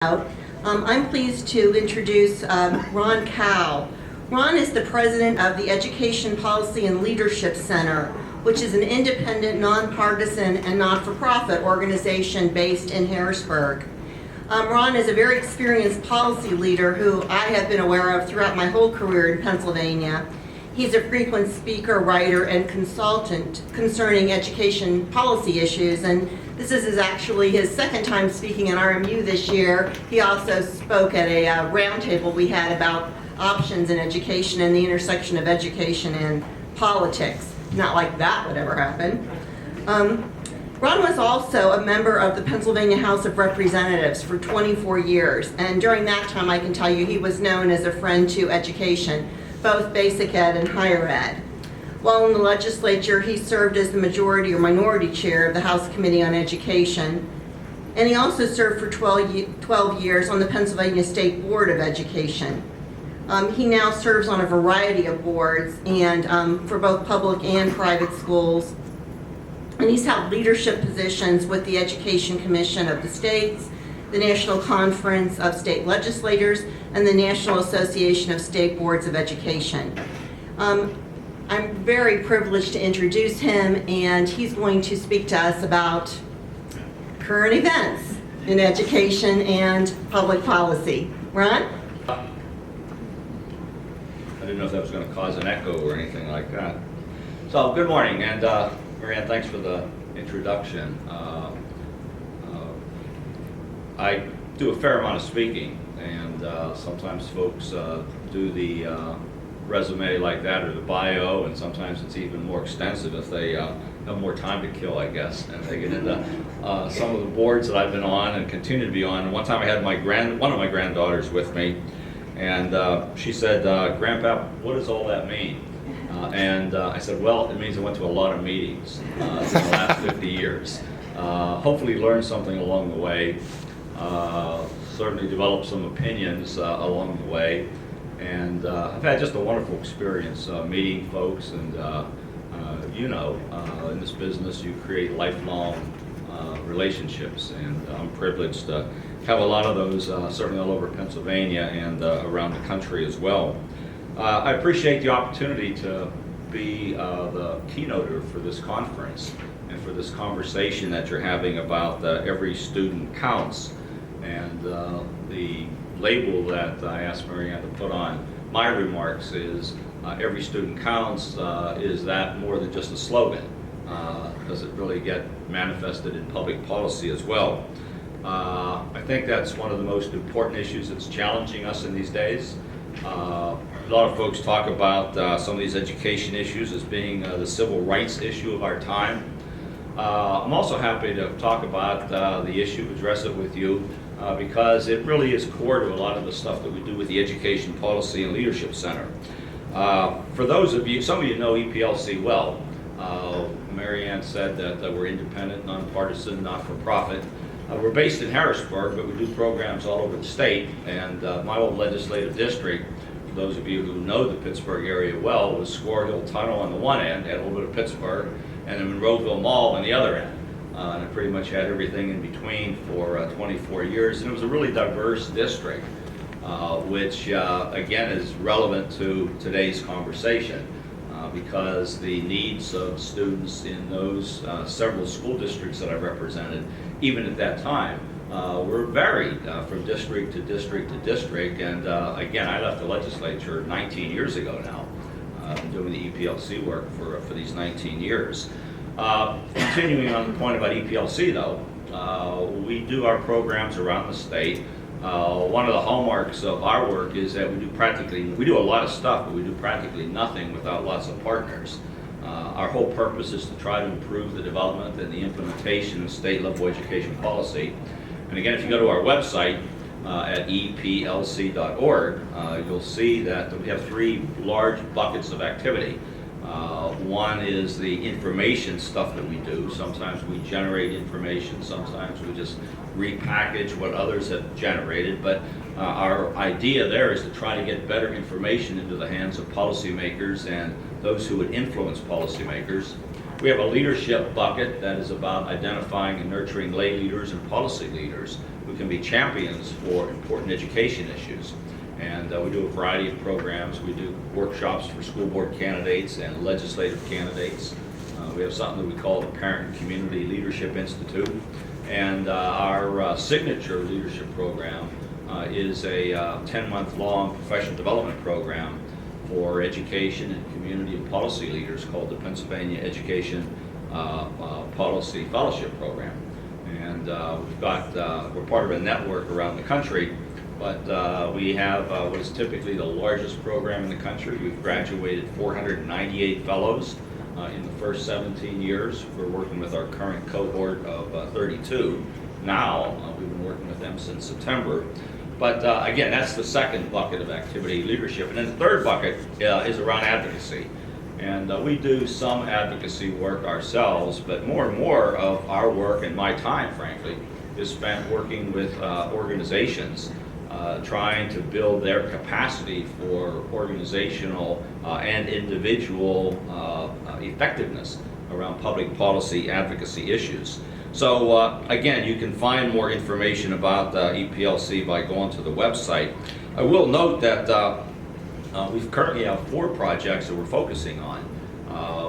I'm pleased to introduce Ron Cowell. Ron is the president of the Education Policy and Leadership Center, which is an independent, nonpartisan, and not-for-profit organization based in Harrisburg. Ron is a very experienced policy leader who I have been aware of throughout my whole career in Pennsylvania. He's a frequent speaker, writer, and consultant concerning education policy issues, and this is actually his second time speaking in RMU this year. He also spoke at a roundtable we had about options in education and the intersection of education and politics. Not like that would ever happen. Ron was also a member of the Pennsylvania House of Representatives for 24 years, and during that time I can tell you he was known as a friend to education, both basic ed and higher ed. While in the legislature, he served as the majority or minority chair of the House Committee on Education, and he also served for 12 years on the Pennsylvania State Board of Education. He now serves on a variety of boards and for both public and private schools, and he's held leadership positions with the Education Commission of the States, the National Conference of State Legislators, and the National Association of State Boards of Education. I'm very privileged to introduce him, and he's going to speak to us about current events in education and public policy. Ron? I didn't know if that was going to cause an echo or anything like that. So, good morning, and Marianne, thanks for the introduction. I do a fair amount of speaking, and sometimes folks do the resume like that or the bio, and sometimes it's even more extensive if they have more time to kill, I guess, and they get into some of the boards that I've been on and continue to be on. And one time I had one of my granddaughters with me, and she said, "Grandpa, what does all that mean?" And I said, "Well, it means I went to a lot of meetings in the last 50 years. Hopefully learned something along the way, certainly developed some opinions along the way. And I've had just a wonderful experience meeting folks, and in this business you create lifelong relationships, and I'm privileged to have a lot of those certainly all over Pennsylvania and around the country as well. I appreciate the opportunity to be the keynoter for this conference and for this conversation that you're having about every student counts, and the label that I asked Marianne to put on my remarks is every student counts. Is that more than just a slogan? Does it really get manifested in public policy as well? I think that's one of the most important issues that's challenging us in these days. A lot of folks talk about some of these education issues as being the civil rights issue of our time. I'm also happy to talk about the issue, address it with you, because it really is core to a lot of the stuff that we do with the Education Policy and Leadership Center. For those of you, some of you know EPLC well. Marianne said that we're independent, nonpartisan, not-for-profit. We're based in Harrisburg, but we do programs all over the state, and my old legislative district, for those of you who know the Pittsburgh area well, was Squaw Hill Tunnel on the one end, had a little bit of Pittsburgh, and then Monroeville Mall on the other end. And I pretty much had everything in between for 24 years, and it was a really diverse district, which again is relevant to today's conversation because the needs of students in those several school districts that I represented, even at that time, were varied from district to district to district. And again, I left the legislature 19 years ago now. I've been doing the EPLC work for these 19 years. Continuing on the point about EPLC though, we do our programs around the state. One of the hallmarks of our work is that we do a lot of stuff, but we do practically nothing without lots of partners. Our whole purpose is to try to improve the development and the implementation of state level education policy. And again, if you go to our website at eplc.org, you'll see that we have three large buckets of activity. One is the information stuff that we do. Sometimes we generate information, sometimes we just repackage what others have generated, but our idea there is to try to get better information into the hands of policymakers and those who would influence policymakers. We have a leadership bucket that is about identifying and nurturing lay leaders and policy leaders who can be champions for important education issues. And we do a variety of programs. We do workshops for school board candidates and legislative candidates. We have something that we call the Parent Community Leadership Institute. And our signature leadership program is a 10-month-long professional development program for education and community and policy leaders called the Pennsylvania Education Policy Fellowship Program. And we're part of a network around the country, but we have what is typically the largest program in the country. We've graduated 498 fellows in the first 17 years. We're working with our current cohort of 32 now. We've been working with them since September. But again, that's the second bucket of activity, leadership. And then the third bucket is around advocacy. And we do some advocacy work ourselves, but more and more of our work, and my time, frankly, is spent working with organizations trying to build their capacity for organizational and individual effectiveness around public policy advocacy issues. So again, you can find more information about EPLC by going to the website. I will note that we currently have 4 projects that we're focusing on.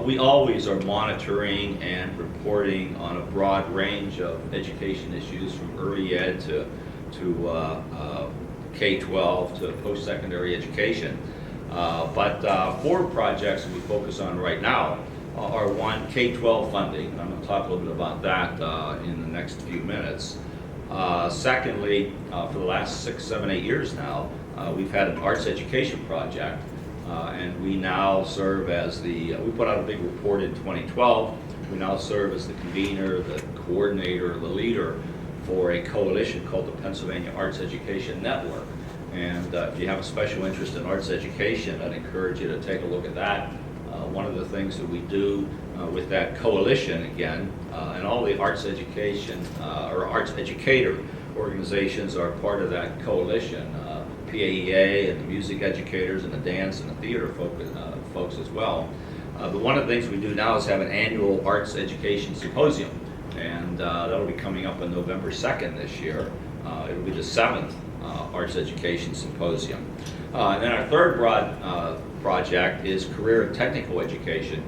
We always are monitoring and reporting on a broad range of education issues, from early ed to K-12 to post-secondary education. But 4 projects that we focus on right now are: one, K-12 funding, and I'm going to talk a little bit about that in the next few minutes. Secondly, for the last 6, 7, 8 years now, we've had an arts education project, and we now serve as we put out a big report in 2012. We now serve as the convener, the coordinator, the leader for a coalition called the Pennsylvania Arts Education Network. And if you have a special interest in arts education, I'd encourage you to take a look at that. One of the things that we do with that coalition, again, and all the arts education or arts educator organizations are part of that coalition, PAEA and the music educators and the dance and the theater folks as well. But one of the things we do now is have an annual arts education symposium, and that'll be coming up on November 2nd this year. It'll be the 7th Arts Education Symposium. And then our third broad project is career and technical education.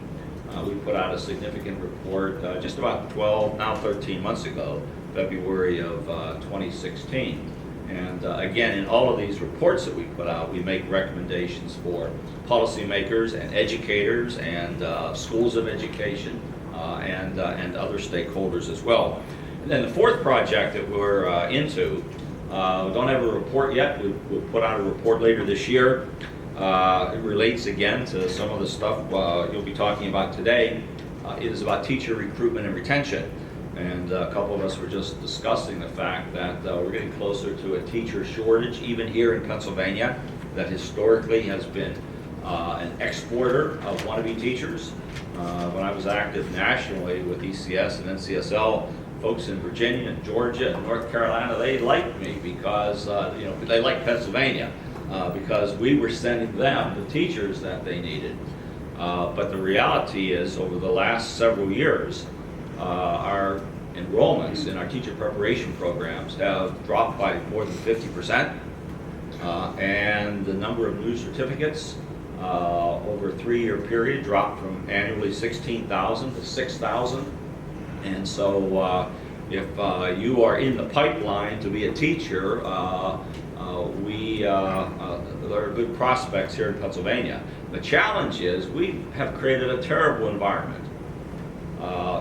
We put out a significant report just about 12, now 13 months ago, February of 2016. And again, in all of these reports that we put out, we make recommendations for policymakers and educators and schools of education and other stakeholders as well. And then the fourth project that we're into, we don't have a report yet. We'll put out a report later this year. It relates again to some of the stuff you'll be talking about today. It is about teacher recruitment and retention. And a couple of us were just discussing the fact that we're getting closer to a teacher shortage, even here in Pennsylvania, that historically has been an exporter of wannabe teachers. When I was active nationally with ECS and NCSL, folks in Virginia and Georgia and North Carolina, they liked me because they liked Pennsylvania because we were sending them the teachers that they needed. But the reality is, over the last several years, our enrollments in our teacher preparation programs have dropped by more than 50%, and the number of new certificates over a 3-year period dropped from annually 16,000 to 6,000. And so if you are in the pipeline to be a teacher, there are good prospects here in Pennsylvania. The challenge is we have created a terrible environment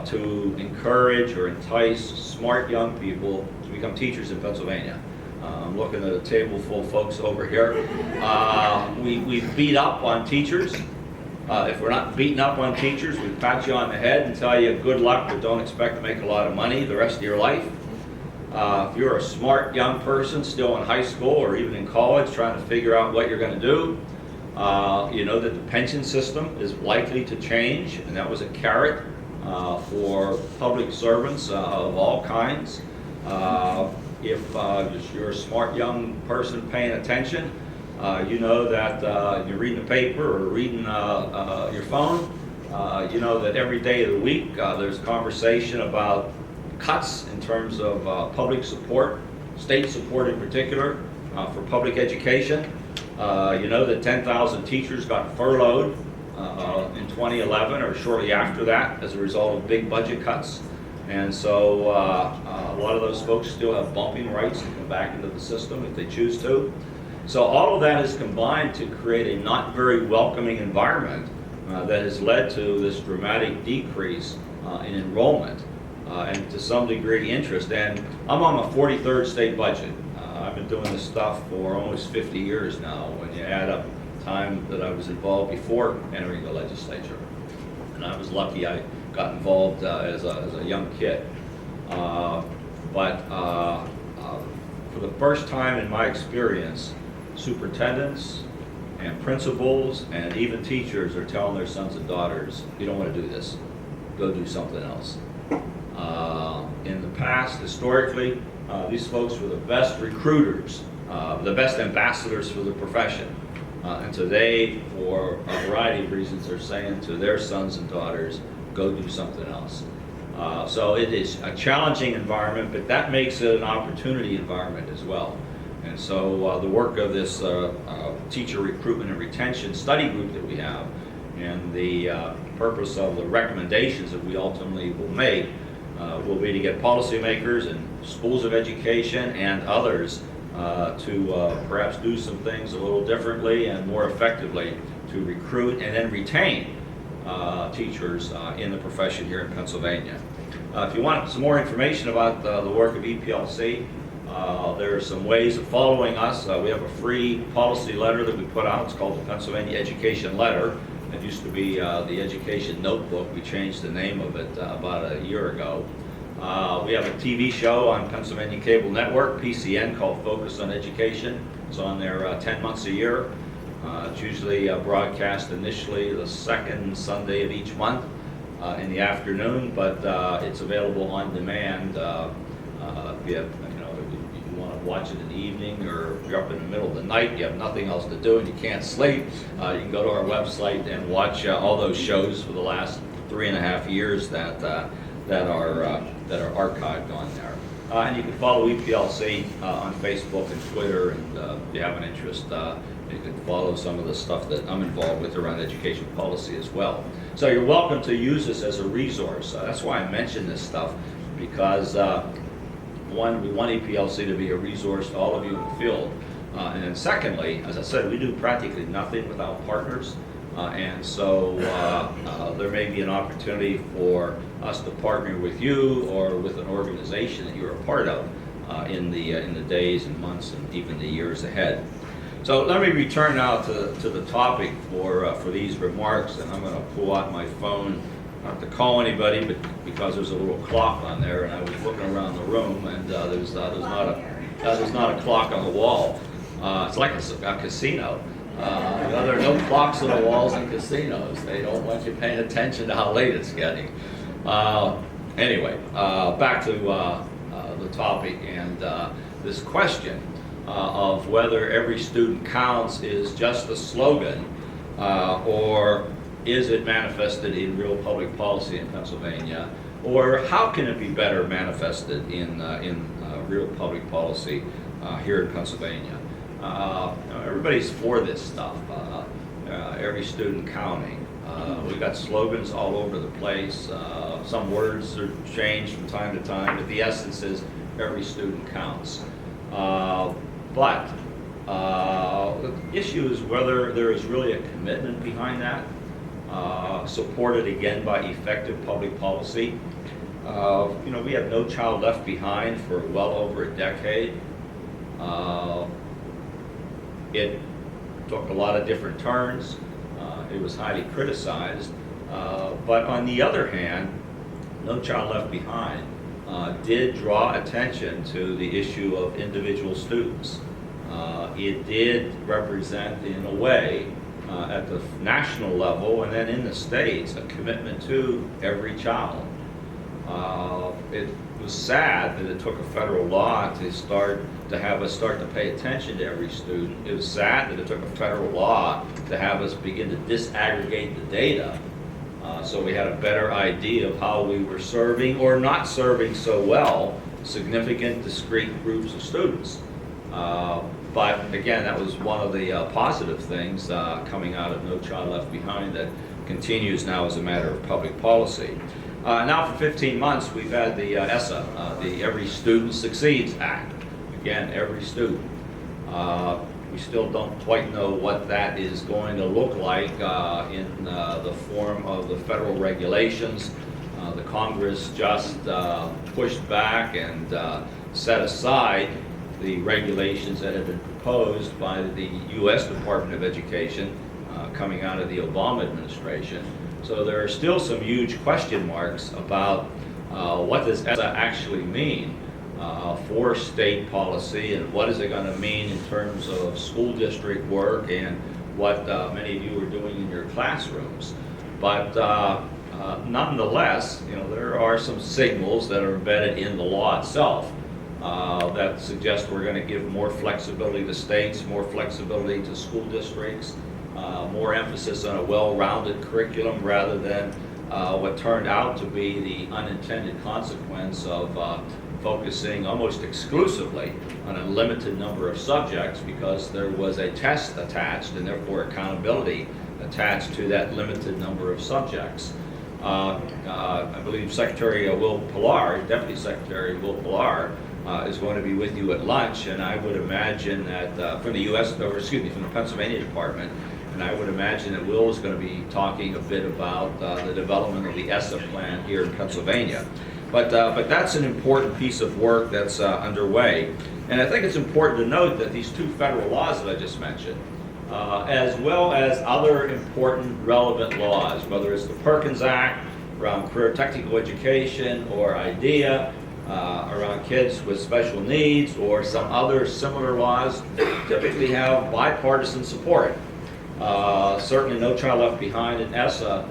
to encourage or entice smart young people to become teachers in Pennsylvania. I'm looking at a table full of folks over here. We beat up on teachers. If we're not beating up on teachers, we pat you on the head and tell you good luck, but don't expect to make a lot of money the rest of your life. If you're a smart young person still in high school or even in college trying to figure out what you're going to do, you know that the pension system is likely to change, and that was a carrot for public servants of all kinds. If you're a smart young person paying attention, you know that you're reading the paper or reading your phone, you know that every day of the week there's conversation about cuts in terms of public support, state support in particular for public education. You know that 10,000 teachers got furloughed in 2011 or shortly after that as a result of big budget cuts. And so a lot of those folks still have bumping rights to come back into the system if they choose to. So all of that is combined to create a not very welcoming environment that has led to this dramatic decrease in enrollment and to some degree interest. And I'm on my 43rd state budget. I've been doing this stuff for almost 50 years now when you add up time that I was involved before entering the legislature. And I was lucky I got involved as a young kid. But for the first time in my experience, superintendents and principals and even teachers are telling their sons and daughters, you don't want to do this, go do something else. In the past, historically, these folks were the best recruiters, the best ambassadors for the profession. And today, for a variety of reasons, they're saying to their sons and daughters, go do something else. So it is a challenging environment, but that makes it an opportunity environment as well. And so the work of this teacher recruitment and retention study group that we have, and the purpose of the recommendations that we ultimately will make will be to get policymakers and schools of education and others to perhaps do some things a little differently and more effectively to recruit and then retain teachers in the profession here in Pennsylvania. If you want some more information about the work of EPLC, there are some ways of following us. We have a free policy letter that we put out. It's called the Pennsylvania Education Letter. It used to be the Education Notebook. We changed the name of it about a year ago. We have a TV show on Pennsylvania Cable Network, PCN, called Focus on Education. It's on there 10 months a year. It's usually broadcast initially the second Sunday of each month in the afternoon, but it's available on demand if you have, if you want to watch it in the evening, or if you're up in the middle of the night, you have nothing else to do and you can't sleep, you can go to our website and watch all those shows for the last 3.5 years that are archived on there. And you can follow EPLC on Facebook and Twitter, and if you have an interest, you can follow some of the stuff that I'm involved with around education policy as well. So you're welcome to use this as a resource. That's why I mention this stuff, because one, we want EPLC to be a resource to all of you in the field. And then secondly, as I said, we do practically nothing without partners. And so there may be an opportunity for us to partner with you or with an organization that you're a part of in the days and months and even the years ahead. So let me return now to the topic for these remarks, and I'm going to pull out my phone, not to call anybody, but because there's a little clock on there, and I was looking around the room, and there's not a clock on the wall. It's like a casino. There are no clocks on the walls in casinos. They don't want you paying attention to how late it's getting. Anyway, back to the topic and this question of whether every student counts is just a slogan or is it manifested in real public policy in Pennsylvania, or how can it be better manifested in real public policy here in Pennsylvania? Everybody's for this stuff, every student counting. We've got slogans all over the place. Some words are changed from time to time, but the essence is every student counts. But the issue is whether there is really a commitment behind that, supported again by effective public policy. We have No Child Left Behind for well over a decade. It took a lot of different turns. It was highly criticized. But on the other hand, No Child Left Behind did draw attention to the issue of individual students. It did represent, in a way, at the national level and then in the states, a commitment to every child. It was sad that it took a federal law to have us start to pay attention to every student. It was sad that it took a federal law to have us begin to disaggregate the data so we had a better idea of how we were serving or not serving so well significant discrete groups of students. But again, that was one of the positive things coming out of No Child Left Behind that continues now as a matter of public policy. Now for 15 months we've had the ESSA, the Every Student Succeeds Act. Again, every student. We still don't quite know what that is going to look like in the form of the federal regulations. The Congress just pushed back and set aside the regulations that had been proposed by the U.S. Department of Education coming out of the Obama administration. So there are still some huge question marks about what does ESSA actually mean for state policy, and what is it going to mean in terms of school district work and what many of you are doing in your classrooms. But nonetheless, there are some signals that are embedded in the law itself that suggest we're going to give more flexibility to states, more flexibility to school districts, more emphasis on a well-rounded curriculum rather than what turned out to be the unintended consequence of focusing almost exclusively on a limited number of subjects because there was a test attached and therefore accountability attached to that limited number of subjects. I believe Secretary Will Pilar, Deputy Secretary Will Pilar, is going to be with you at lunch, and I would imagine that from the U.S., or excuse me, from the Pennsylvania Department, and I would imagine that Will is going to be talking a bit about the development of the ESSA plan here in Pennsylvania. But that's an important piece of work that's underway. And I think it's important to note that these two federal laws that I just mentioned, as well as other important relevant laws, whether it's the Perkins Act around career technical education, or IDEA around kids with special needs, or some other similar laws, typically have bipartisan support. Certainly No Child Left Behind and ESSA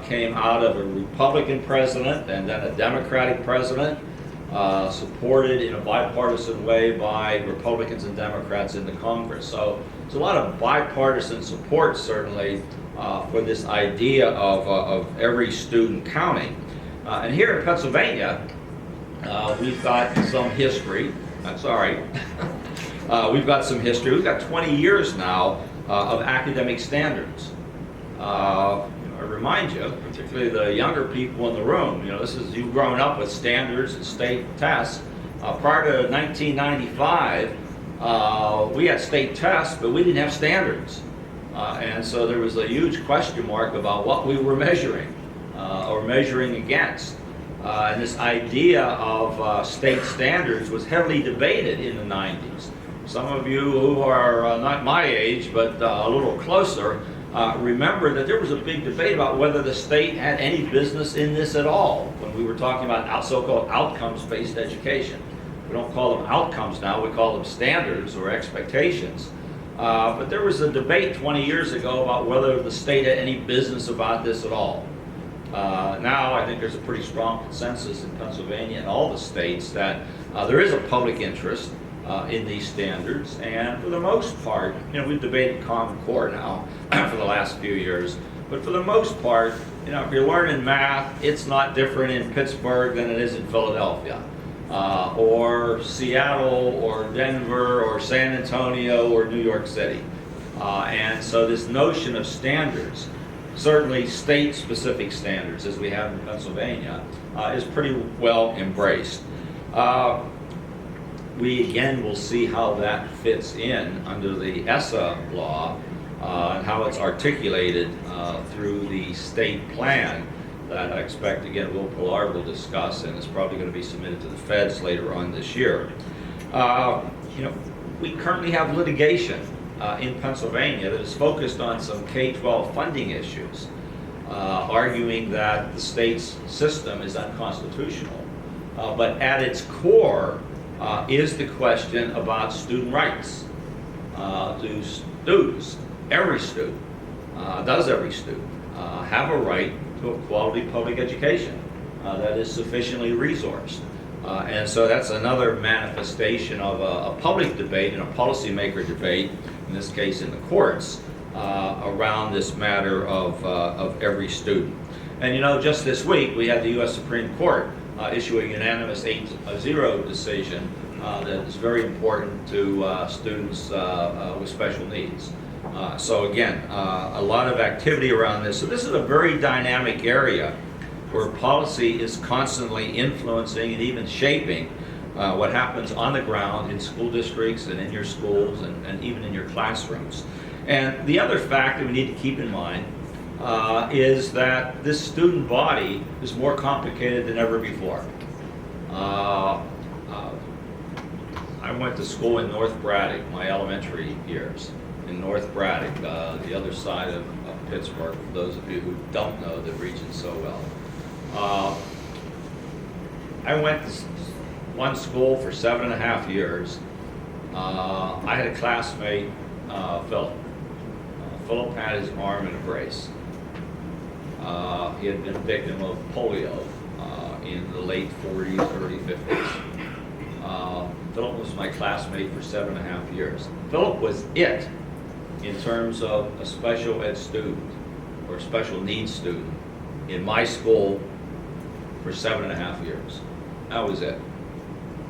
came out of a Republican president and then a Democratic president, supported in a bipartisan way by Republicans and Democrats in the Congress. So there's a lot of bipartisan support, certainly, for this idea of every student counting. And here in Pennsylvania, we've got some history. I'm sorry. We've got some history. We've got 20 years now of academic standards. I remind you, particularly the younger people in the room, you've grown up with standards and state tests. Prior to 1995, we had state tests, but we didn't have standards. And so there was a huge question mark about what we were measuring or measuring against. And this idea of state standards was heavily debated in the 90s. Some of you who are not my age, but a little closer, remember that there was a big debate about whether the state had any business in this at all when we were talking about so-called outcomes-based education. We don't call them outcomes now, we call them standards or expectations. But there was a debate 20 years ago about whether the state had any business about this at all. Now I think there's a pretty strong consensus in Pennsylvania and all the states that there is a public interest in these standards, and for the most part, we've debated Common Core now for the last few years, but for the most part, if you're learning math, it's not different in Pittsburgh than it is in Philadelphia, or Seattle, or Denver, or San Antonio, or New York City. And so this notion of standards, certainly state-specific standards, as we have in Pennsylvania, is pretty well embraced. We again will see how that fits in under the ESSA law and how it's articulated through the state plan that I expect, again, Will Pilar will discuss, and is probably going to be submitted to the feds later on this year. We currently have litigation in Pennsylvania that is focused on some K-12 funding issues, arguing that the state's system is unconstitutional. But at its core is the question about student rights. Do students, every student, does every student have a right to a quality public education that is sufficiently resourced? And so that's another manifestation of a public debate and a policymaker debate, in this case in the courts, around this matter of every student. And just this week we had the U.S. Supreme Court issue a unanimous 8-0 decision that is very important to students with special needs. So again, a lot of activity around this. So this is a very dynamic area where policy is constantly influencing and even shaping what happens on the ground in school districts and in your schools and even in your classrooms. And the other fact that we need to keep in mind is that this student body is more complicated than ever before. I went to school in North Braddock, my elementary years, in North Braddock, the other side of Pittsburgh, for those of you who don't know the region so well. I went to one school for 7.5 years. I had a classmate, Philip. Philip had his arm in a brace. He had been a victim of polio in the late 40s, early 50s. Philip was my classmate for 7.5 years. Philip was it in terms of a special ed student or special needs student in my school for 7.5 years. That was it.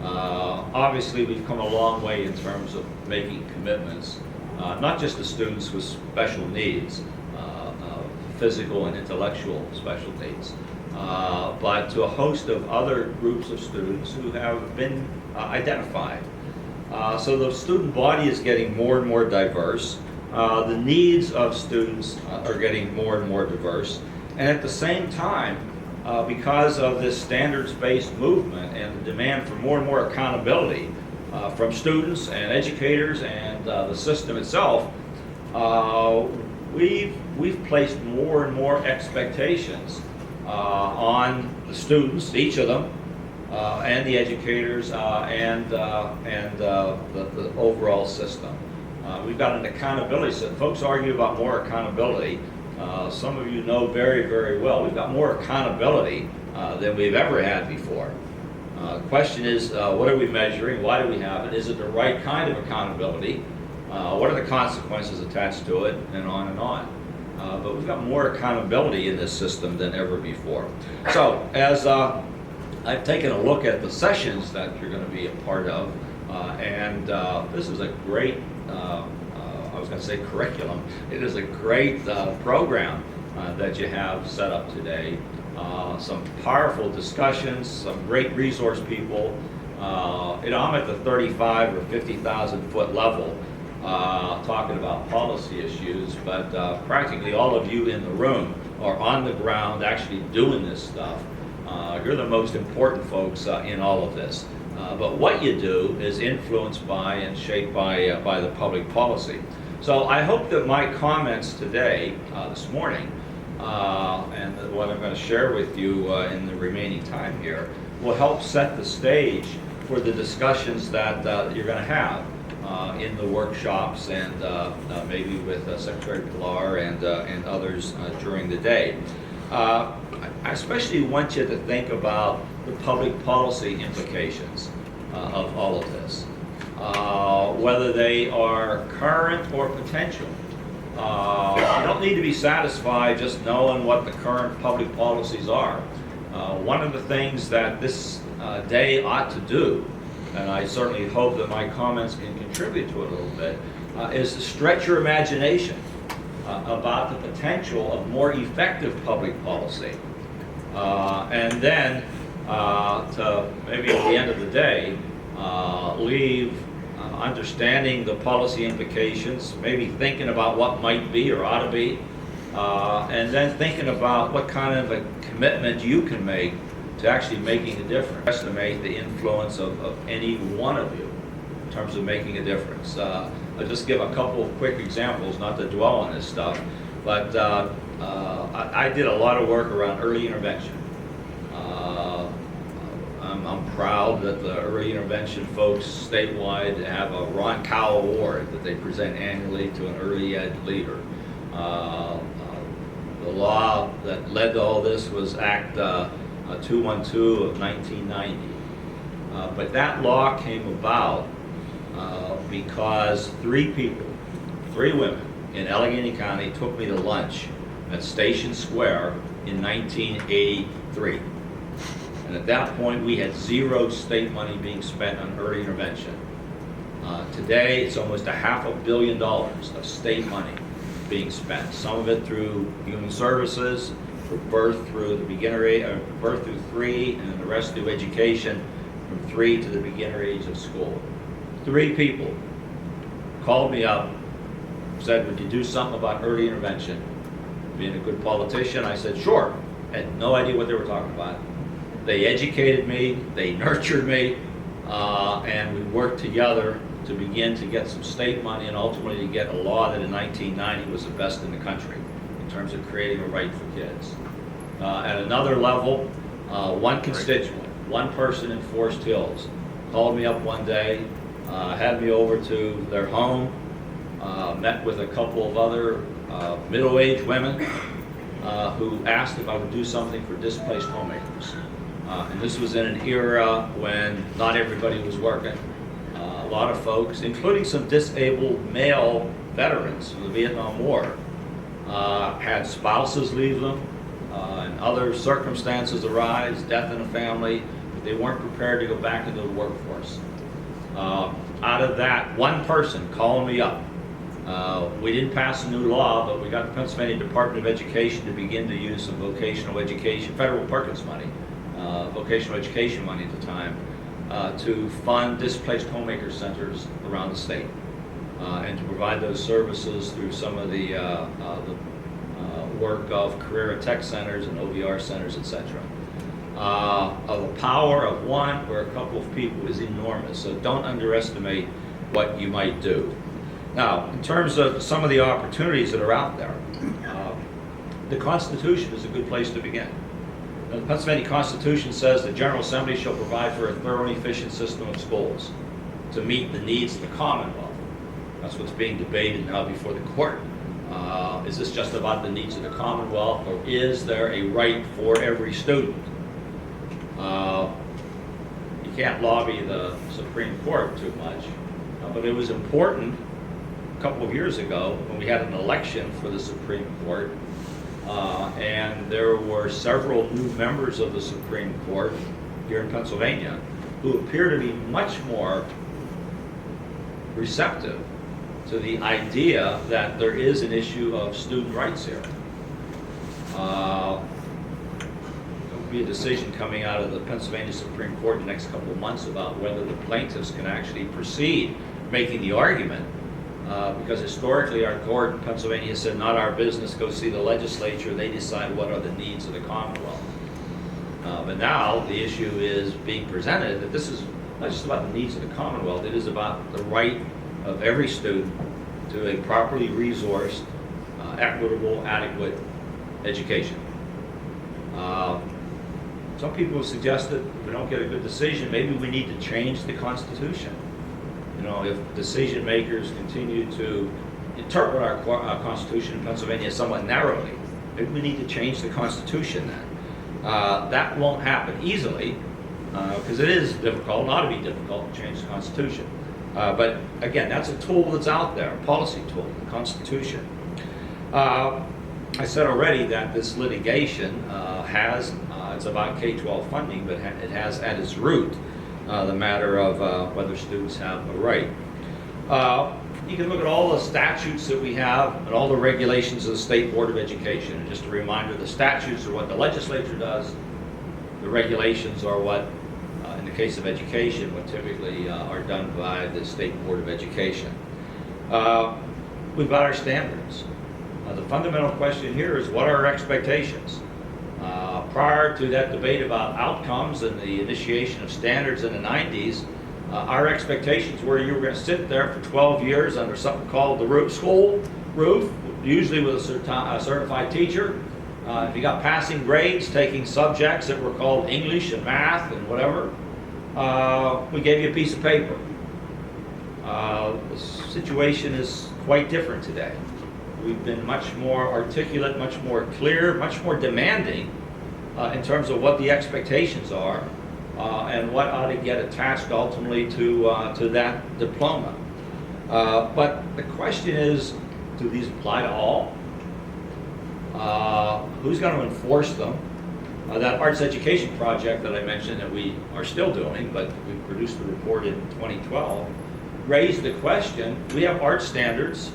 Obviously, we've come a long way in terms of making commitments, not just to students with special needs, physical and intellectual special needs, but to a host of other groups of students who have been identified. So the student body is getting more and more diverse. The needs of students are getting more and more diverse. And at the same time, because of this standards-based movement and the demand for more and more accountability from students and educators and the system itself, we've placed more and more expectations on the students, each of them, and the educators and the overall system. We've got an accountability system. Folks argue about more accountability. Some of you know very, very well, we've got more accountability than we've ever had before. The question is, what are we measuring? Why do we have it? Is it the right kind of accountability? What are the consequences attached to it? And on and on. But we've got more accountability in this system than ever before. So as I've taken a look at the sessions that you're going to be a part of, and this is a great, I was going to say curriculum, it is a great program that you have set up today. Some powerful discussions, some great resource people. I'm at the 35 or 50,000 foot level talking about policy issues, but practically all of you in the room are on the ground actually doing this stuff. You're the most important folks in all of this. But what you do is influenced by and shaped by the public policy. So I hope that my comments today, this morning, and what I'm going to share with you in the remaining time here, will help set the stage for the discussions that you're going to have in the workshops and maybe with Secretary Pilar and others during the day. I especially want you to think about the public policy implications of all of this, whether they are current or potential. You don't need to be satisfied just knowing what the current public policies are. One of the things that this day ought to do, and I certainly hope that my comments can contribute to it a little bit, is to stretch your imagination about the potential of more effective public policy. And then to maybe at the end of the day, leave understanding the policy implications, maybe thinking about what might be or ought to be, and then thinking about what kind of a commitment you can make to actually making a difference. Estimate the influence of any one of you in terms of making a difference. I'll just give a couple of quick examples, not to dwell on this stuff, but I did a lot of work around early intervention. I'm proud that the early intervention folks statewide have a Ron Cowell Award that they present annually to an early ed leader. The law that led to all this was Act 212 of 1990. But that law came about because three women in Allegheny County took me to lunch at Station Square in 1983. And at that point, we had zero state money being spent on early intervention. Today, it's almost $500 million of state money being spent. Some of it through human services, for birth through the beginner age, birth through 3, and then the rest through education from 3 to the beginner age of school. 3 people called me up, said, would you do something about early intervention? Being a good politician, I said, sure. Had no idea what they were talking about. They educated me, they nurtured me, and we worked together to begin to get some state money and ultimately to get a law that in 1990 was the best in the country in terms of creating a right for kids. At another level, one constituent, one person in Forest Hills, called me up one day, had me over to their home, met with a couple of other middle-aged women who asked if I would do something for displaced homemakers. And this was in an era when not everybody was working. A lot of folks, including some disabled male veterans from the Vietnam War, had spouses leave them, and other circumstances arise, death in a family, but they weren't prepared to go back into the workforce. Out of that, one person called me up. We didn't pass a new law, but we got the Pennsylvania Department of Education to begin to use some vocational education, federal Perkins money, vocational education money at the time, to fund displaced homemaker centers around the state, and to provide those services through some of the work of career and tech centers and OVR centers, etc. The power of one or a couple of people is enormous, so don't underestimate what you might do. Now, in terms of some of the opportunities that are out there, the Constitution is a good place to begin. Now, the Pennsylvania Constitution says the General Assembly shall provide for a thorough and efficient system of schools to meet the needs of the Commonwealth. That's what's being debated now before the court. Is this just about the needs of the Commonwealth, or is there a right for every student? You can't lobby the Supreme Court too much, but it was important a couple of years ago when we had an election for the Supreme Court, and there were several new members of the Supreme Court here in Pennsylvania who appear to be much more receptive to the idea that there is an issue of student rights here. There will be a decision coming out of the Pennsylvania Supreme Court in the next couple of months about whether the plaintiffs can actually proceed making the argument, because historically our court in Pennsylvania said, not our business, go see the legislature, they decide what are the needs of the Commonwealth. But now the issue is being presented that this is not just about the needs of the Commonwealth, it is about the right of every student to a properly resourced, equitable, adequate education. Some people have suggested if we don't get a good decision, maybe we need to change the Constitution. You know, if decision makers continue to interpret our Constitution in Pennsylvania somewhat narrowly, maybe we need to change the Constitution then. That won't happen easily, because it is difficult, not to be difficult, to change the Constitution. But again, that's a tool that's out there, a policy tool, the Constitution. I said already that this litigation it's about K-12 funding, but it has at its root the matter of whether students have a right. You can look at all the statutes that we have and all the regulations of the State Board of Education. And just a reminder, the statutes are what the legislature does. The regulations are what, in the case of education, what typically are done by the State Board of Education. We've got our standards. The fundamental question here is, what are our expectations? Prior to that debate about outcomes and the initiation of standards in the 90s, our expectations were you were going to sit there for 12 years under something called the school roof, usually with a certified teacher. If you got passing grades, taking subjects that were called English and math and whatever, we gave you a piece of paper. The situation is quite different today. We've been much more articulate, much more clear, much more demanding in terms of what the expectations are and what ought to get attached ultimately to that diploma. But the question is, do these apply to all? Who's going to enforce them? That arts education project that I mentioned that we are still doing, but we produced the report in 2012, raised the question, we have art standards.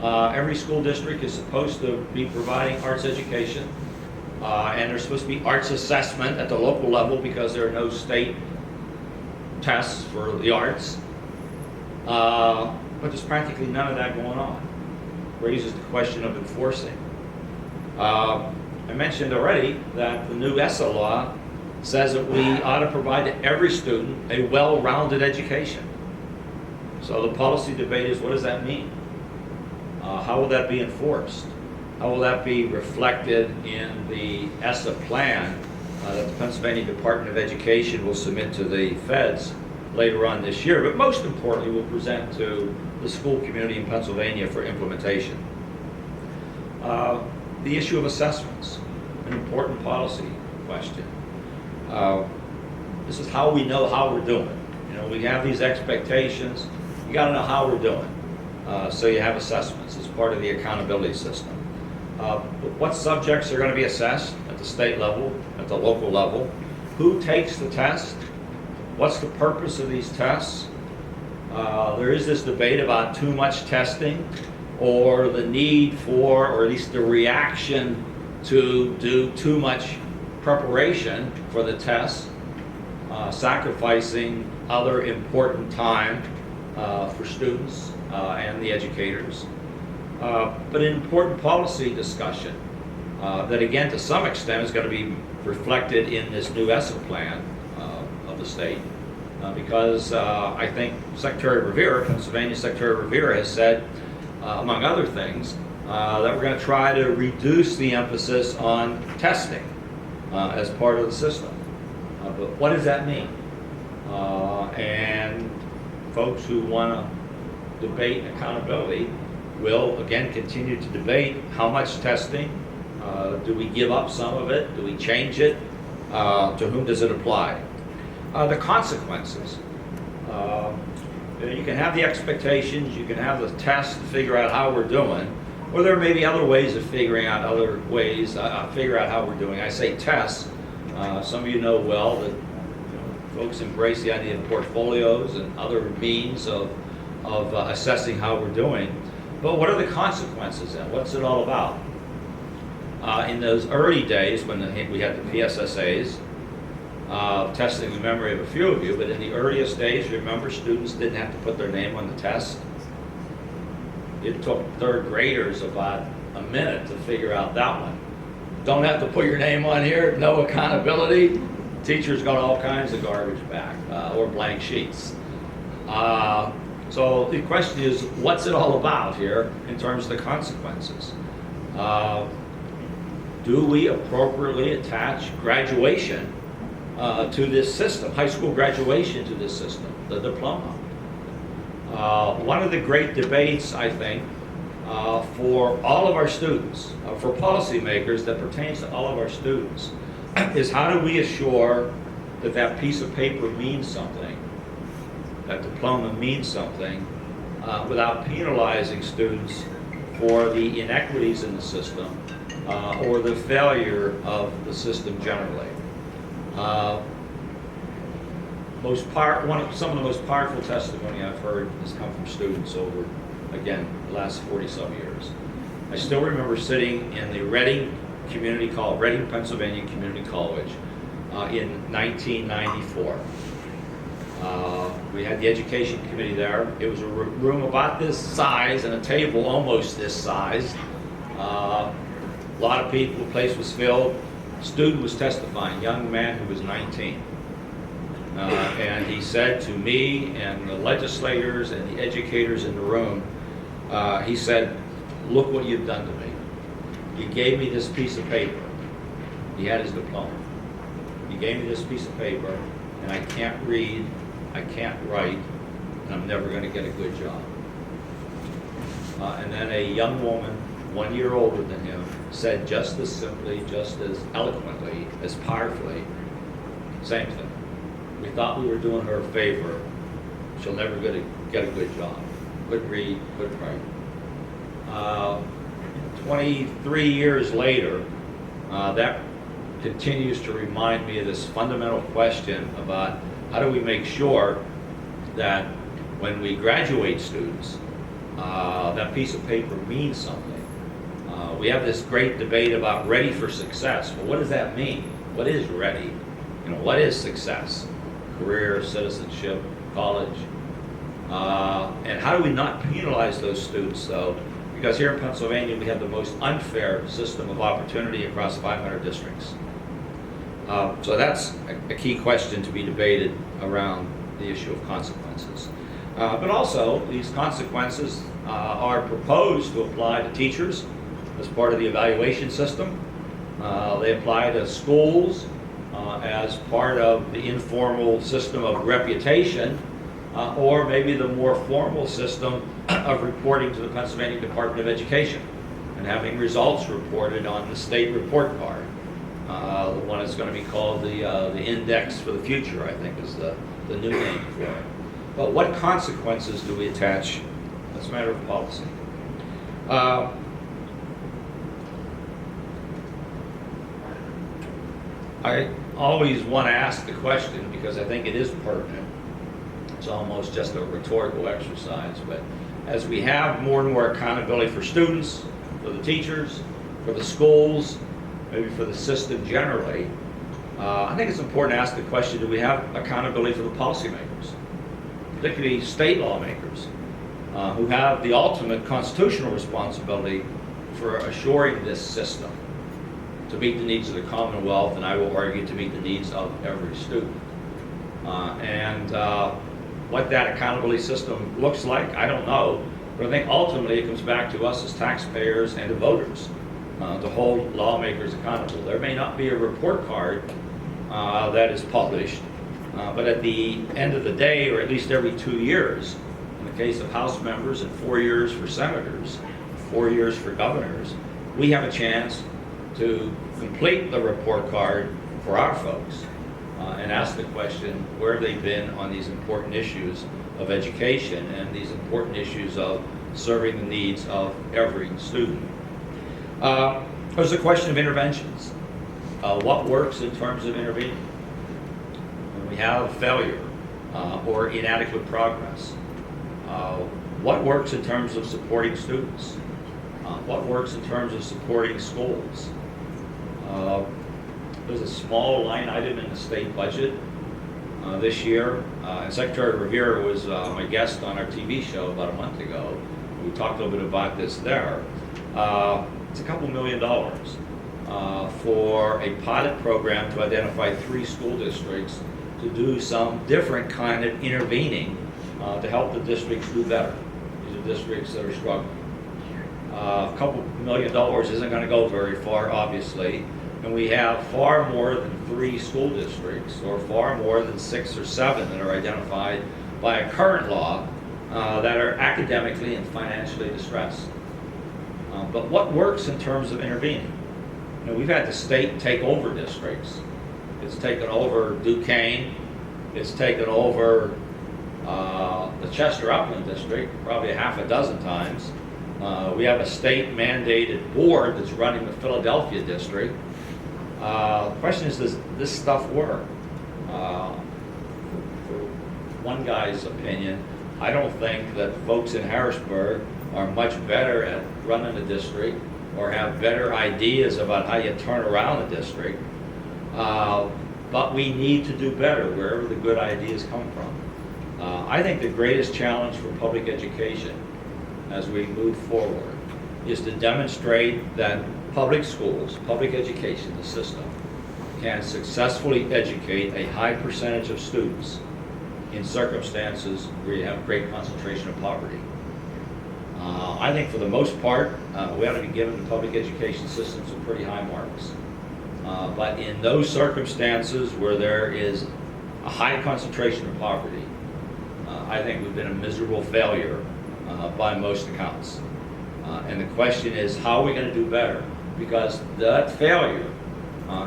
Every school district is supposed to be providing arts education, and there's supposed to be arts assessment at the local level because there are no state tests for the arts. But there's practically none of that going on. Raises the question of enforcing. I mentioned already that the new ESSA law says that we ought to provide to every student a well-rounded education. So the policy debate is, what does that mean? How will that be enforced? How will that be reflected in the ESSA plan that the Pennsylvania Department of Education will submit to the feds later on this year, but most importantly will present to the school community in Pennsylvania for implementation. The issue of assessments, an important policy question. This is how we know how we're doing. You know, we have these expectations. You got to know how we're doing. So you have assessments as part of the accountability system. What subjects are going to be assessed at the state level, at the local level? Who takes the test? What's the purpose of these tests? There is this debate about too much testing or the need for, or at least the reaction to do too much preparation for the test, sacrificing other important time for students and the educators. But an important policy discussion that again to some extent is going to be reflected in this new ESSA plan of the state. Because I think Secretary Rivera, Pennsylvania Secretary Rivera has said, among other things, that we're going to try to reduce the emphasis on testing as part of the system. But what does that mean? And folks who want to debate accountability will again continue to debate how much testing, do we give up some of it, do we change it, to whom does it apply? The consequences. You can have the expectations, you can have the test to figure out how we're doing, or there may be other ways of figuring out figure out how we're doing. I say tests. Some of you know well that folks embrace the idea of portfolios and other means of assessing how we're doing. But what are the consequences then? What's it all about? In those early days when we had the PSSAs, testing the memory of a few of you, but in the earliest days, remember, students didn't have to put their name on the test. It took third graders about a minute to figure out that one. Don't have to put your name on here, no accountability. Teachers got all kinds of garbage back, or blank sheets. So the question is, what's it all about here in terms of the consequences? Do we appropriately attach graduation to this system, high school graduation to this system, the diploma? One of the great debates, I think, for all of our students, for policymakers that pertains to all of our students, is how do we assure that that piece of paper means something, that diploma means something, without penalizing students for the inequities in the system or the failure of the system generally. Some of the most powerful testimony I've heard has come from students over, again, the last 40-some years. I still remember sitting in the Reading Pennsylvania Community College in 1994. We had the education committee there. It was a room about this size and a table almost this size. A lot of people, the place was filled. Student was testifying, young man who was 19. And he said to me and the legislators and the educators in the room, he said, look what you've done to me. You gave me this piece of paper. He had his diploma. You gave me this piece of paper, and I can't read, I can't write, and I'm never going to get a good job. And then a young woman, 1 year older than him, said just as simply, just as eloquently, as powerfully, same thing. We thought we were doing her a favor. She'll never get a good job. Couldn't read, couldn't write. 23 years later, that continues to remind me of this fundamental question about how do we make sure that when we graduate students, that piece of paper means something. We have this great debate about ready for success. Well, what does that mean? What is ready? What is success? Career, citizenship, college. And how do we not penalize those students, though? Because here in Pennsylvania, we have the most unfair system of opportunity across 500 districts. So that's a key question to be debated around the issue of consequences. But also, these consequences are proposed to apply to teachers as part of the evaluation system. They apply to schools as part of the informal system of reputation, or maybe the more formal system of reporting to the Pennsylvania Department of Education and having results reported on the state report card. The one that's going to be called the Index for the Future, I think is the new name for it. But what consequences do we attach? That's a matter of policy. I always want to ask the question because I think it is pertinent. It's almost just a rhetorical exercise, but as we have more and more accountability for students, for the teachers, for the schools, maybe for the system generally, I think it's important to ask the question, do we have accountability for the policymakers, particularly state lawmakers, who have the ultimate constitutional responsibility for assuring this system to meet the needs of the Commonwealth, and I will argue to meet the needs of every student. What that accountability system looks like, I don't know, but I think ultimately it comes back to us as taxpayers and to voters to hold lawmakers accountable. There may not be a report card that is published, but at the end of the day, or at least every 2 years, in the case of House members and 4 years for senators, 4 years for governors, we have a chance to complete the report card for our folks and ask the question, where have they been on these important issues of education and these important issues of serving the needs of every student. There's a question of interventions. What works in terms of intervening? When we have failure or inadequate progress, what works in terms of supporting students? What works in terms of supporting schools? There's a small line item in the state budget this year, and Secretary Rivera was my guest on our TV show about a month ago. We talked a little bit about this there. It's a couple $1 million for a pilot program to identify 3 school districts to do some different kind of intervening to help the districts do better. These are districts that are struggling. A couple $1 million isn't going to go very far, obviously, and we have far more than 3 school districts, or far more than 6 or 7 that are identified by a current law that are academically and financially distressed. But what works in terms of intervening? We've had the state take over districts. It's taken over Duquesne. It's taken over the Chester Upland district probably a half a dozen times. We have a state-mandated board that's running the Philadelphia district. The question is, does this stuff work? For one guy's opinion, I don't think that folks in Harrisburg are much better at running the district or have better ideas about how you turn around a district. But we need to do better wherever the good ideas come from. I think the greatest challenge for public education as we move forward is to demonstrate that public schools, public education, the system, can successfully educate a high percentage of students in circumstances where you have great concentration of poverty. I think for the most part, we ought to be giving the public education system some pretty high marks. But in those circumstances where there is a high concentration of poverty, I think we've been a miserable failure by most accounts. And the question is, how are we going to do better? Because that failure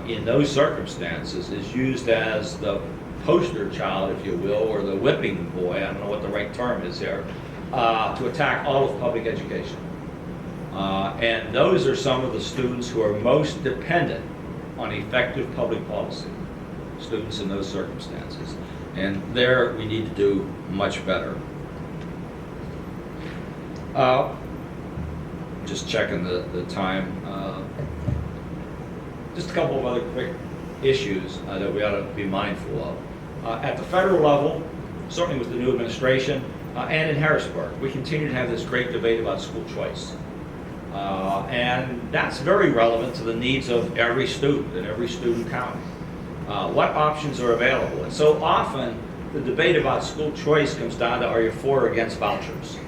in those circumstances is used as the poster child, if you will, or the whipping boy, I don't know what the right term is here, to attack all of public education. And those are some of the students who are most dependent on effective public policy, students in those circumstances. And there we need to do much better. Just checking the time. Just a couple of other quick issues that we ought to be mindful of. At the federal level, certainly with the new administration, and in Harrisburg, we continue to have this great debate about school choice. And that's very relevant to the needs of every student in every student county. What options are available? And so often, the debate about school choice comes down to, are you for or against vouchers?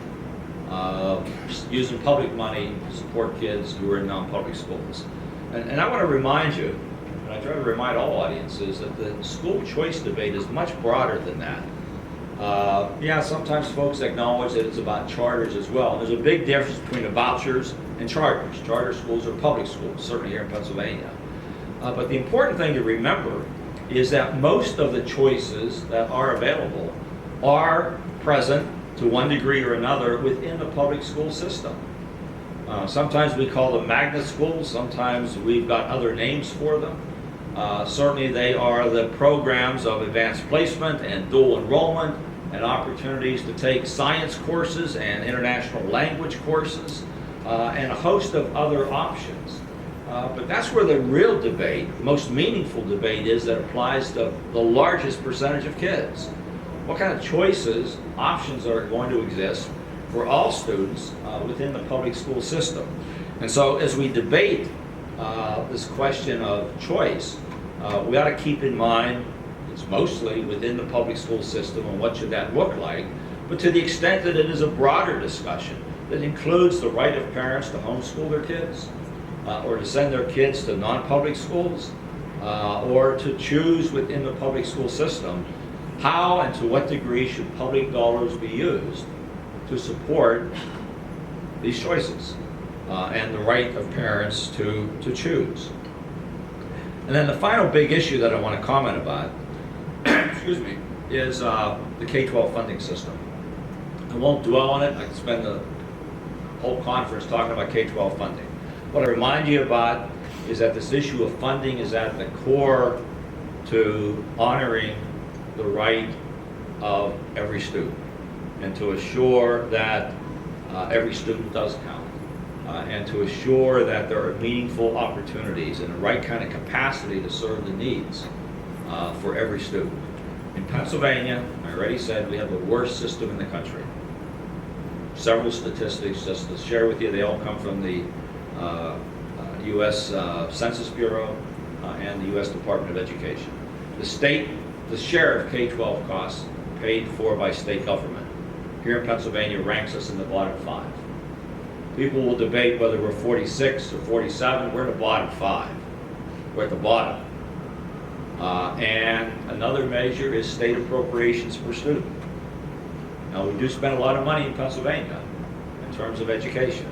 Using public money to support kids who are in non-public schools. And I want to remind you, and I try to remind all audiences, that the school choice debate is much broader than that. Yeah, sometimes folks acknowledge that it's about charters as well. There's a big difference between the vouchers and charters. Charter schools are public schools, certainly here in Pennsylvania. But the important thing to remember is that most of the choices that are available are present to one degree or another within the public school system. Sometimes we call them magnet schools, sometimes we've got other names for them. Certainly they are the programs of advanced placement and dual enrollment and opportunities to take science courses and international language courses and a host of other options. But that's where the real debate, most meaningful debate, is that applies to the largest percentage of kids. What kind of choices, options are going to exist for all students within the public school system? And so as we debate this question of choice, we ought to keep in mind it's mostly within the public school system and what should that look like, but to the extent that it is a broader discussion that includes the right of parents to homeschool their kids, or to send their kids to non-public schools, or to choose within the public school system, how and to what degree should public dollars be used to support these choices and the right of parents to choose. And then the final big issue that I want to comment about excuse me, is the K-12 funding system. I won't dwell on it. I can spend the whole conference talking about K-12 funding. What I remind you about is that this issue of funding is at the core to honoring the right of every student and to assure that every student does count and to assure that there are meaningful opportunities and the right kind of capacity to serve the needs for every student. In Pennsylvania, I already said we have the worst system in the country. Several statistics just to share with you, they all come from the U.S. Census Bureau and the U.S. Department of Education. The share of K-12 costs paid for by state government here in Pennsylvania ranks us in the bottom 5. People will debate whether we're 46 or 47. We're in the bottom 5. We're at the bottom. And another measure is state appropriations per student. Now, we do spend a lot of money in Pennsylvania in terms of education.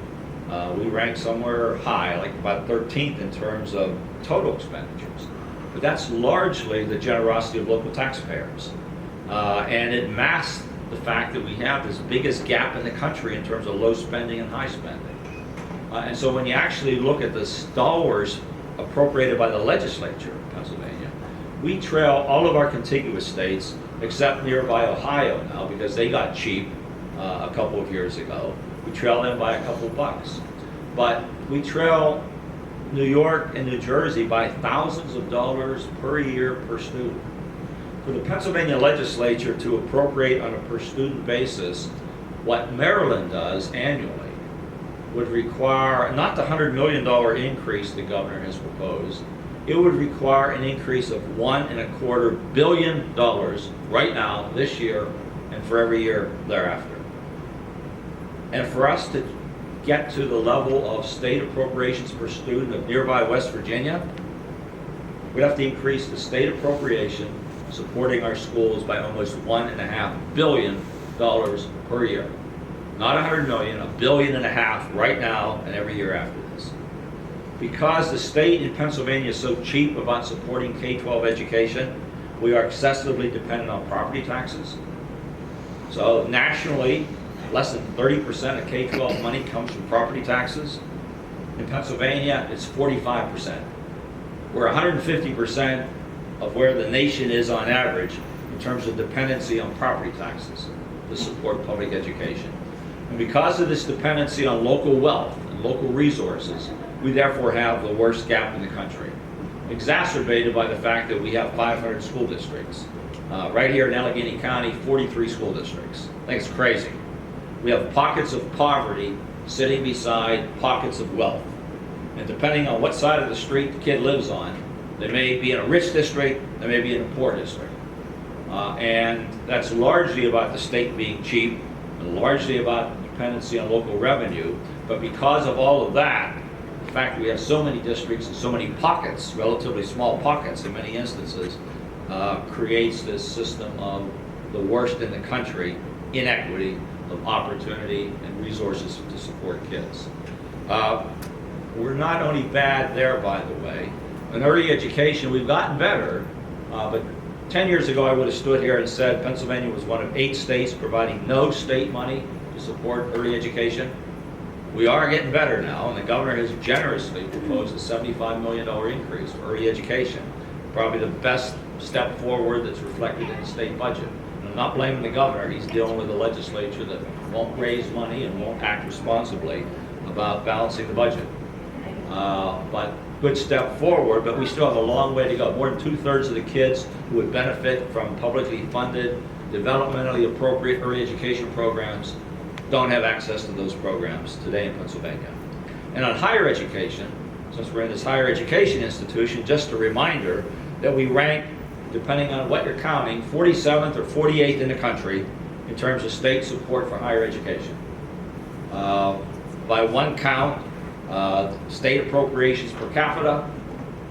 We rank somewhere high, like about 13th in terms of total expenditures. But that's largely the generosity of local taxpayers. And it masks the fact that we have this biggest gap in the country in terms of low spending and high spending. And so when you actually look at the dollars appropriated by the legislature in Pennsylvania, we trail all of our contiguous states except nearby Ohio now because they got cheap a couple of years ago. We trail them by a couple of bucks. But we trail New York and New Jersey by thousands of dollars per year per student. For the Pennsylvania legislature to appropriate on a per student basis what Maryland does annually would require not the $100 million increase the governor has proposed. It would require an increase of $1.25 billion right now, this year, and for every year thereafter. And for us to get to the level of state appropriations per student of nearby West Virginia, we'd have to increase the state appropriation supporting our schools by almost $1.5 billion per year. Not $100 million, $1.5 billion right now and every year after this. Because the state in Pennsylvania is so cheap about supporting K-12 education, we are excessively dependent on property taxes. So nationally, less than 30% of K-12 money comes from property taxes. In Pennsylvania, it's 45%. We're 150% of where the nation is on average in terms of dependency on property taxes to support public education. And because of this dependency on local wealth and local resources, we therefore have the worst gap in the country, exacerbated by the fact that we have 500 school districts. Right here in Allegheny County, 43 school districts. I think it's crazy. We have pockets of poverty sitting beside pockets of wealth. And depending on what side of the street the kid lives on, they may be in a rich district, they may be in a poor district. And that's largely about the state being cheap, and largely about dependency on local revenue. But because of all of that, the fact that we have so many districts and so many pockets, relatively small pockets in many instances, creates this system of the worst in the country, inequity of opportunity and resources to support kids. We're not only bad there, by the way. In early education, we've gotten better, but 10 years ago I would have stood here and said Pennsylvania was one of 8 states providing no state money to support early education. We are getting better now, and the governor has generously proposed a $75 million increase for early education. Probably the best step forward that's reflected in the state budget. And I'm not blaming the governor. He's dealing with a legislature that won't raise money and won't act responsibly about balancing the budget. But good step forward, but we still have a long way to go. More than 2/3 of the kids who would benefit from publicly funded, developmentally appropriate early education programs don't have access to those programs today in Pennsylvania. And on higher education, since we're in this higher education institution, just a reminder that we rank, depending on what you're counting, 47th or 48th in the country in terms of state support for higher education. By one count, state appropriations per capita.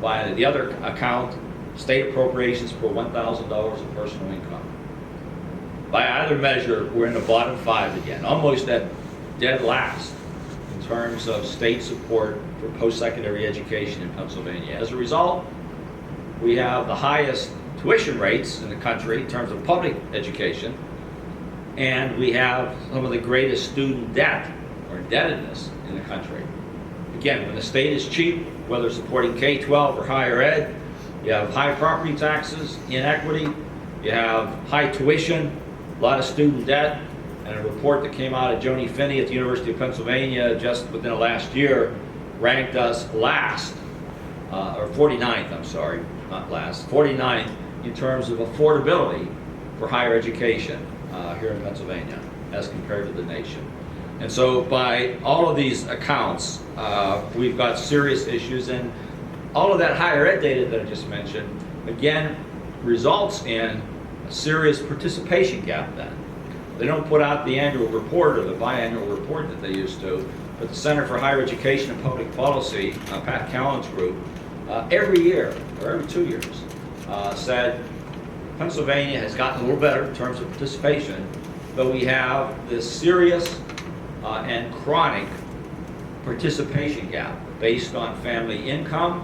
By the other account, state appropriations per $1,000 of personal income. By either measure, we're in the bottom 5 again, almost at dead last in terms of state support for post-secondary education in Pennsylvania. As a result, we have the highest tuition rates in the country in terms of public education, and we have some of the greatest student debt or indebtedness in the country. Again, when the state is cheap, whether supporting K-12 or higher ed, you have high property taxes, inequity, you have high tuition, a lot of student debt, and a report that came out of Joni Finney at the University of Pennsylvania just within the last year ranked us last, or 49th, I'm sorry, not last, 49th in terms of affordability for higher education here in Pennsylvania as compared to the nation. And so by all of these accounts, we've got serious issues, and all of that higher ed data that I just mentioned, again, results in a serious participation gap then. They don't put out the annual report or the biannual report that they used to, but the Center for Higher Education and Public Policy, Pat Cowell's group, every year, or every 2 years, said Pennsylvania has gotten a little better in terms of participation, but we have this serious and chronic participation gap based on family income,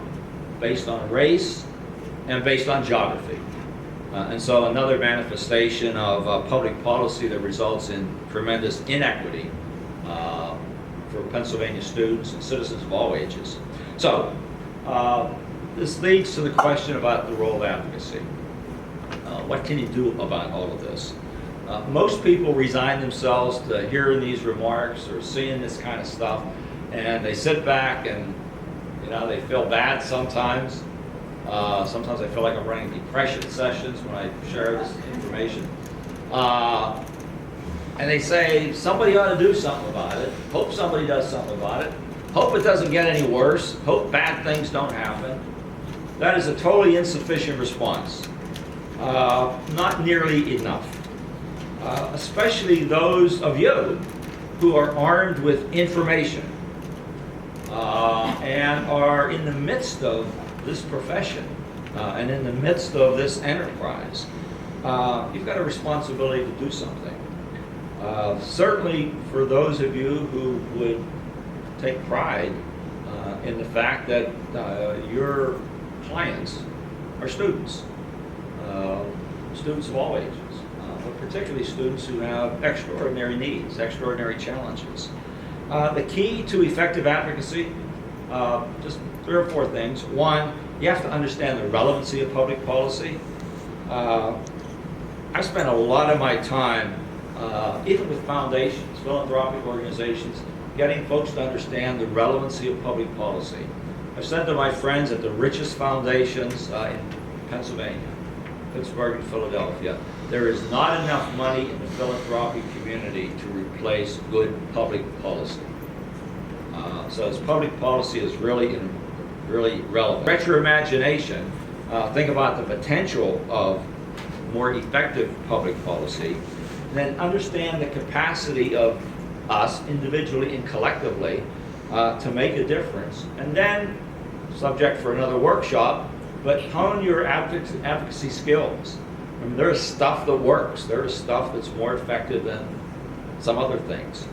based on race, and based on geography. And so another manifestation of public policy that results in tremendous inequity for Pennsylvania students and citizens of all ages. So this leads to the question about the role of advocacy. What can you do about all of this? Most people resign themselves to hearing these remarks or seeing this kind of stuff, and they sit back and, you know, they feel bad sometimes. Sometimes I feel like I'm running depression sessions when I share this information. And they say, somebody ought to do something about it. Hope somebody does something about it. Hope it doesn't get any worse. Hope bad things don't happen. That is a totally insufficient response. Not nearly enough. Especially those of you who are armed with information and are in the midst of this profession and in the midst of this enterprise. You've got a responsibility to do something. Certainly for those of you who would take pride in the fact that your clients are students, students of all ages, but particularly students who have extraordinary needs, extraordinary challenges. The key to effective advocacy Just 3 or 4 things. One, you have to understand the relevancy of public policy. I spent a lot of my time, even with foundations, philanthropic organizations, getting folks to understand the relevancy of public policy. I've said to my friends at the richest foundations in Pennsylvania, Pittsburgh and Philadelphia, there is not enough money in the philanthropic community to replace good public policy. So this public policy is really relevant. Stretch your imagination. Think about the potential of more effective public policy, and then understand the capacity of us individually and collectively to make a difference. And then, subject for another workshop, but hone your advocacy skills. I mean, there is stuff that works. There is stuff that's more effective than some other things.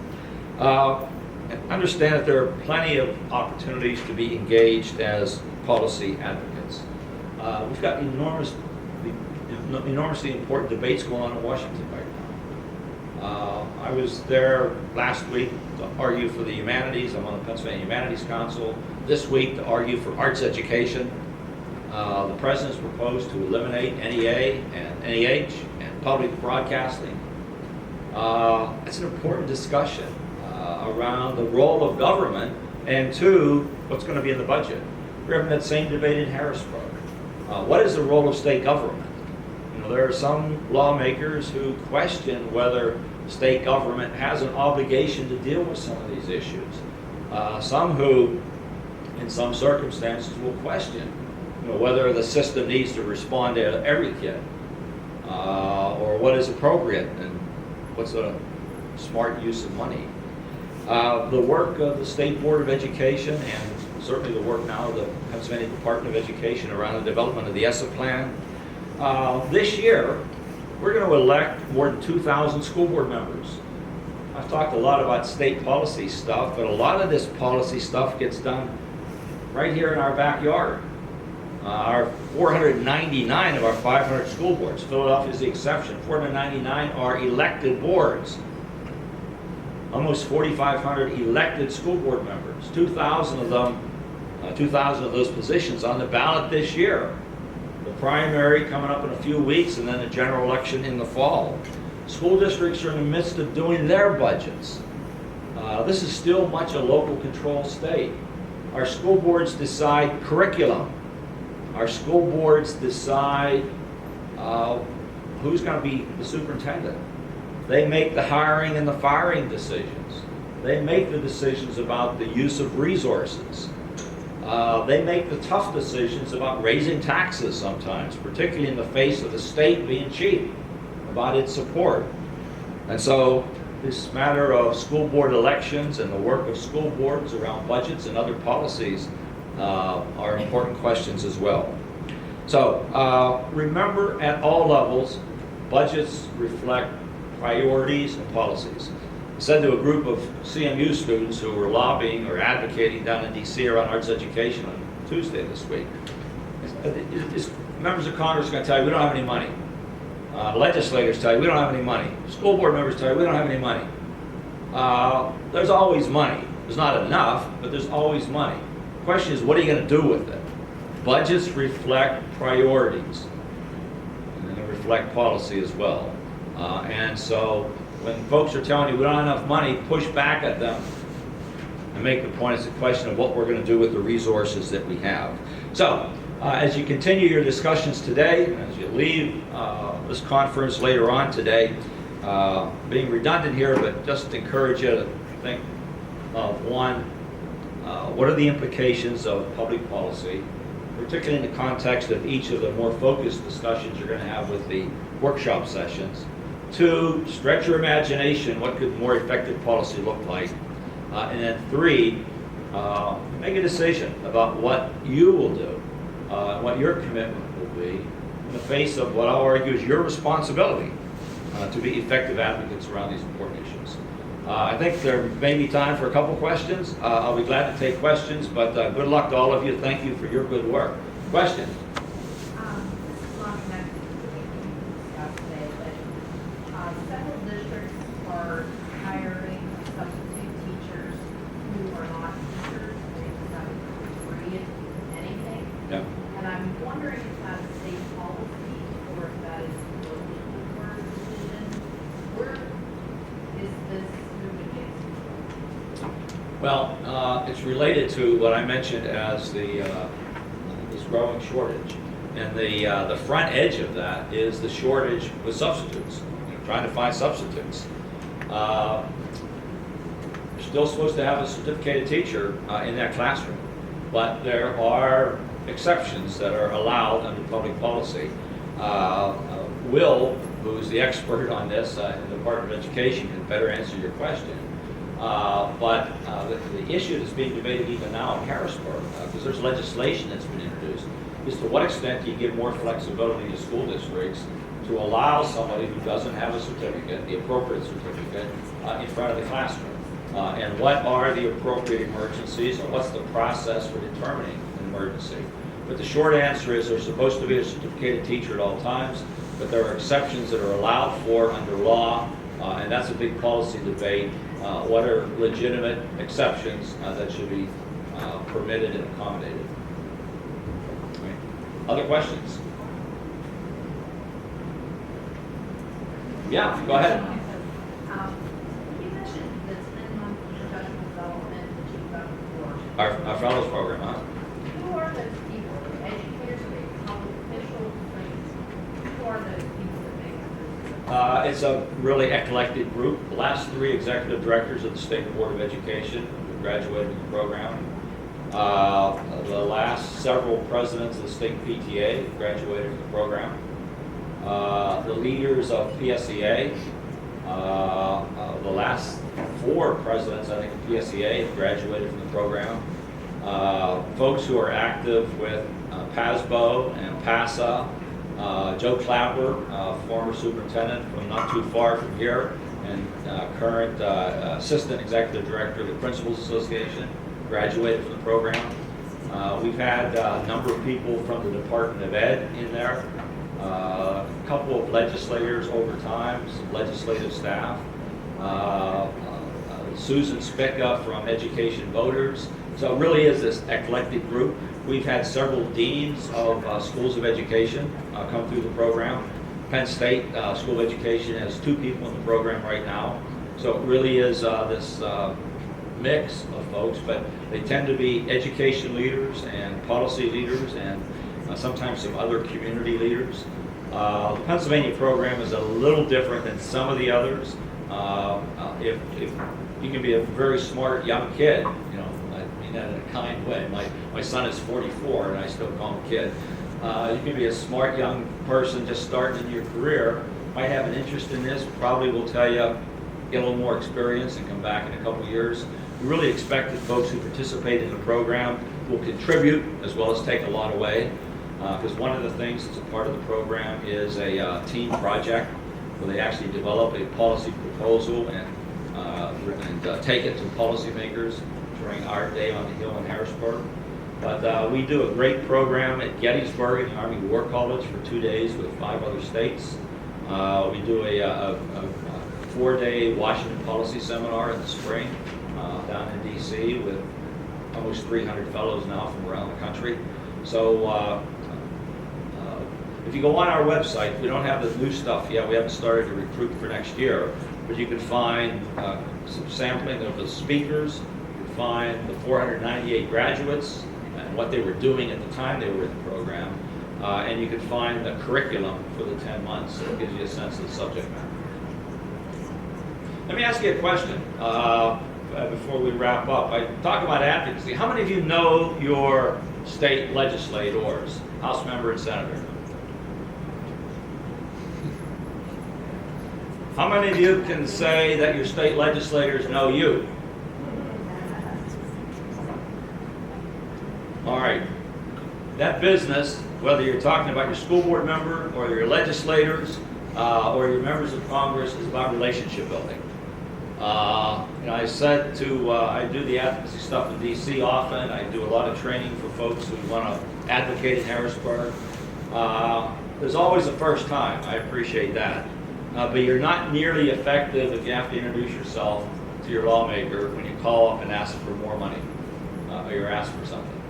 And understand that there are plenty of opportunities to be engaged as policy advocates. We've got enormously important debates going on in Washington right now. I was there last week to argue for the humanities. I'm on the Pennsylvania Humanities Council. This week to argue for arts education. The President's proposed to eliminate NEA and NEH and public broadcasting. It's an important discussion around the role of government and, 2, what's going to be in the budget. We're having that same debate in Harrisburg. What is the role of state government? You know, there are some lawmakers who question whether state government has an obligation to deal with some of these issues. Some who, in some circumstances, will question whether the system needs to respond to every kid, or what is appropriate and what's a smart use of money. The work of the State Board of Education and certainly the work now of the Pennsylvania Department of Education around the development of the ESSA plan. This year, we're going to elect more than 2,000 school board members. I've talked a lot about state policy stuff, but a lot of this policy stuff gets done right here in our backyard. Our 499 of our 500 school boards, Philadelphia is the exception, 499 are elected boards. Almost 4,500 elected school board members, 2,000 of them, 2,000 of those positions on the ballot this year. The primary coming up in a few weeks, and then the general election in the fall. School districts are in the midst of doing their budgets. This is still much a local control state. Our school boards decide curriculum. Our school boards decide who's going to be the superintendent. They make the hiring and the firing decisions. They make the decisions about the use of resources. They make the tough decisions about raising taxes sometimes, particularly in the face of the state being cheap about its support. And so this matter of school board elections and the work of school boards around budgets and other policies are important questions as well. So remember, at all levels, budgets reflect priorities and policies. I said to a group of CMU students who were lobbying or advocating down in DC around arts education on Tuesday this week, members of Congress are going to tell you we don't have any money. Legislators tell you we don't have any money. School board members tell you we don't have any money. There's always money. There's not enough, but there's always money. The question is, what are you going to do with it? Budgets reflect priorities, and they reflect policy as well. And so when folks are telling you we don't have enough money, push back at them and make the point it's a question of what we're going to do with the resources that we have. So as you continue your discussions today, as you leave this conference later on today, being redundant here, but just encourage you to think of one, what are the implications of public policy, particularly in the context of each of the more focused discussions you're going to have with the workshop sessions. 2, stretch your imagination, what could more effective policy look like? And then 3, make a decision about what you will do, what your commitment will be in the face of what I'll argue is your responsibility to be effective advocates around these important issues. I think there may be time for a couple questions. I'll be glad to take questions, but good luck to all of you. Thank you for your good work. Question? This is not connected to the meeting we discussed today, but several districts are hiring substitute teachers who are not teachers. They just have a wondering if that's state policy or if that is local board decision. Where is this moving into? Well, it's related to what I mentioned as this growing shortage. And the front edge of that is the shortage with substitutes, trying to find substitutes. You're still supposed to have a certificated teacher in that classroom, but there are exceptions that are allowed under public policy. Will, who's the expert on this in the Department of Education, can better answer your question. But the issue that's being debated even now in Harrisburg, because there's legislation that's been introduced, is to what extent do you give more flexibility to school districts to allow somebody who doesn't have a certificate, the appropriate certificate, in front of the classroom? And what are the appropriate emergencies, and what's the process for determining an emergency? But the short answer is there's supposed to be a certificated teacher at all times, but there are exceptions that are allowed for under law, and that's a big policy debate. What are legitimate exceptions that should be permitted and accommodated? Other questions? Yeah, go ahead. You mentioned the 10-month professional development that you've done before. Our fellows program, huh? Who are those people? Educators, are they public officials? Who are those people that make this? It's a really eclectic group. The last 3 executive directors of the State Board of Education who graduated from the program. The last several presidents of the state PTA graduated from the program. The leaders of PSEA, the last 4 presidents, I think, of PSEA have graduated from the program. Folks who are active with PASBO and PASA. Joe Clapper, former superintendent from not too far from here, and current assistant executive director of the Principals Association, graduated from the program. We've had a number of people from the Department of Ed in there, a couple of legislators over time, some legislative staff, Susan Spicka from Education Voters. So it really is this eclectic group. We've had several deans of schools of education come through the program. Penn State School of Education has 2 people in the program right now. So it really is this mix of folks, but they tend to be education leaders and policy leaders and sometimes some other community leaders. The Pennsylvania program is a little different than some of the others. If you can be a very smart young kid, I mean that in a kind way. My son is 44 and I still call him a kid. You can be a smart young person just starting in your career, might have an interest in this, probably will tell you, get a little more experience and come back in a couple years. We really expect that folks who participate in the program will contribute as well as take a lot away. Because one of the things that's a part of the program is a team project where they actually develop a policy proposal and take it to policymakers during our day on the Hill in Harrisburg. But we do a great program at Gettysburg in the Army War College for 2 days with 5 other states. We do a 4-day Washington policy seminar in the spring down in D.C. with almost 300 fellows now from around the country. So if you go on our website, we don't have the new stuff yet. We haven't started to recruit for next year, but you can find some sampling of the speakers. You can find the 498 graduates and what they were doing at the time they were in the program. And you can find the curriculum for the 10 months, so it gives you a sense of the subject matter. Let me ask you a question before we wrap up. I talk about advocacy. How many of you know your state legislators, House member and senator? How many of you can say that your state legislators know you? All right. That business, whether you're talking about your school board member or your legislators or your members of Congress, is about relationship building. I said I do the advocacy stuff in D.C. often. I do a lot of training for folks who want to advocate in Harrisburg. There's always a first time. I appreciate that. But you're not nearly effective if you have to introduce yourself to your lawmaker when you call up and ask for more money or you're asked for something.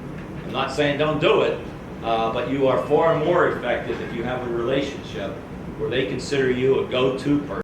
I'm not saying don't do it, but you are far more effective if you have a relationship where they consider you a go-to person.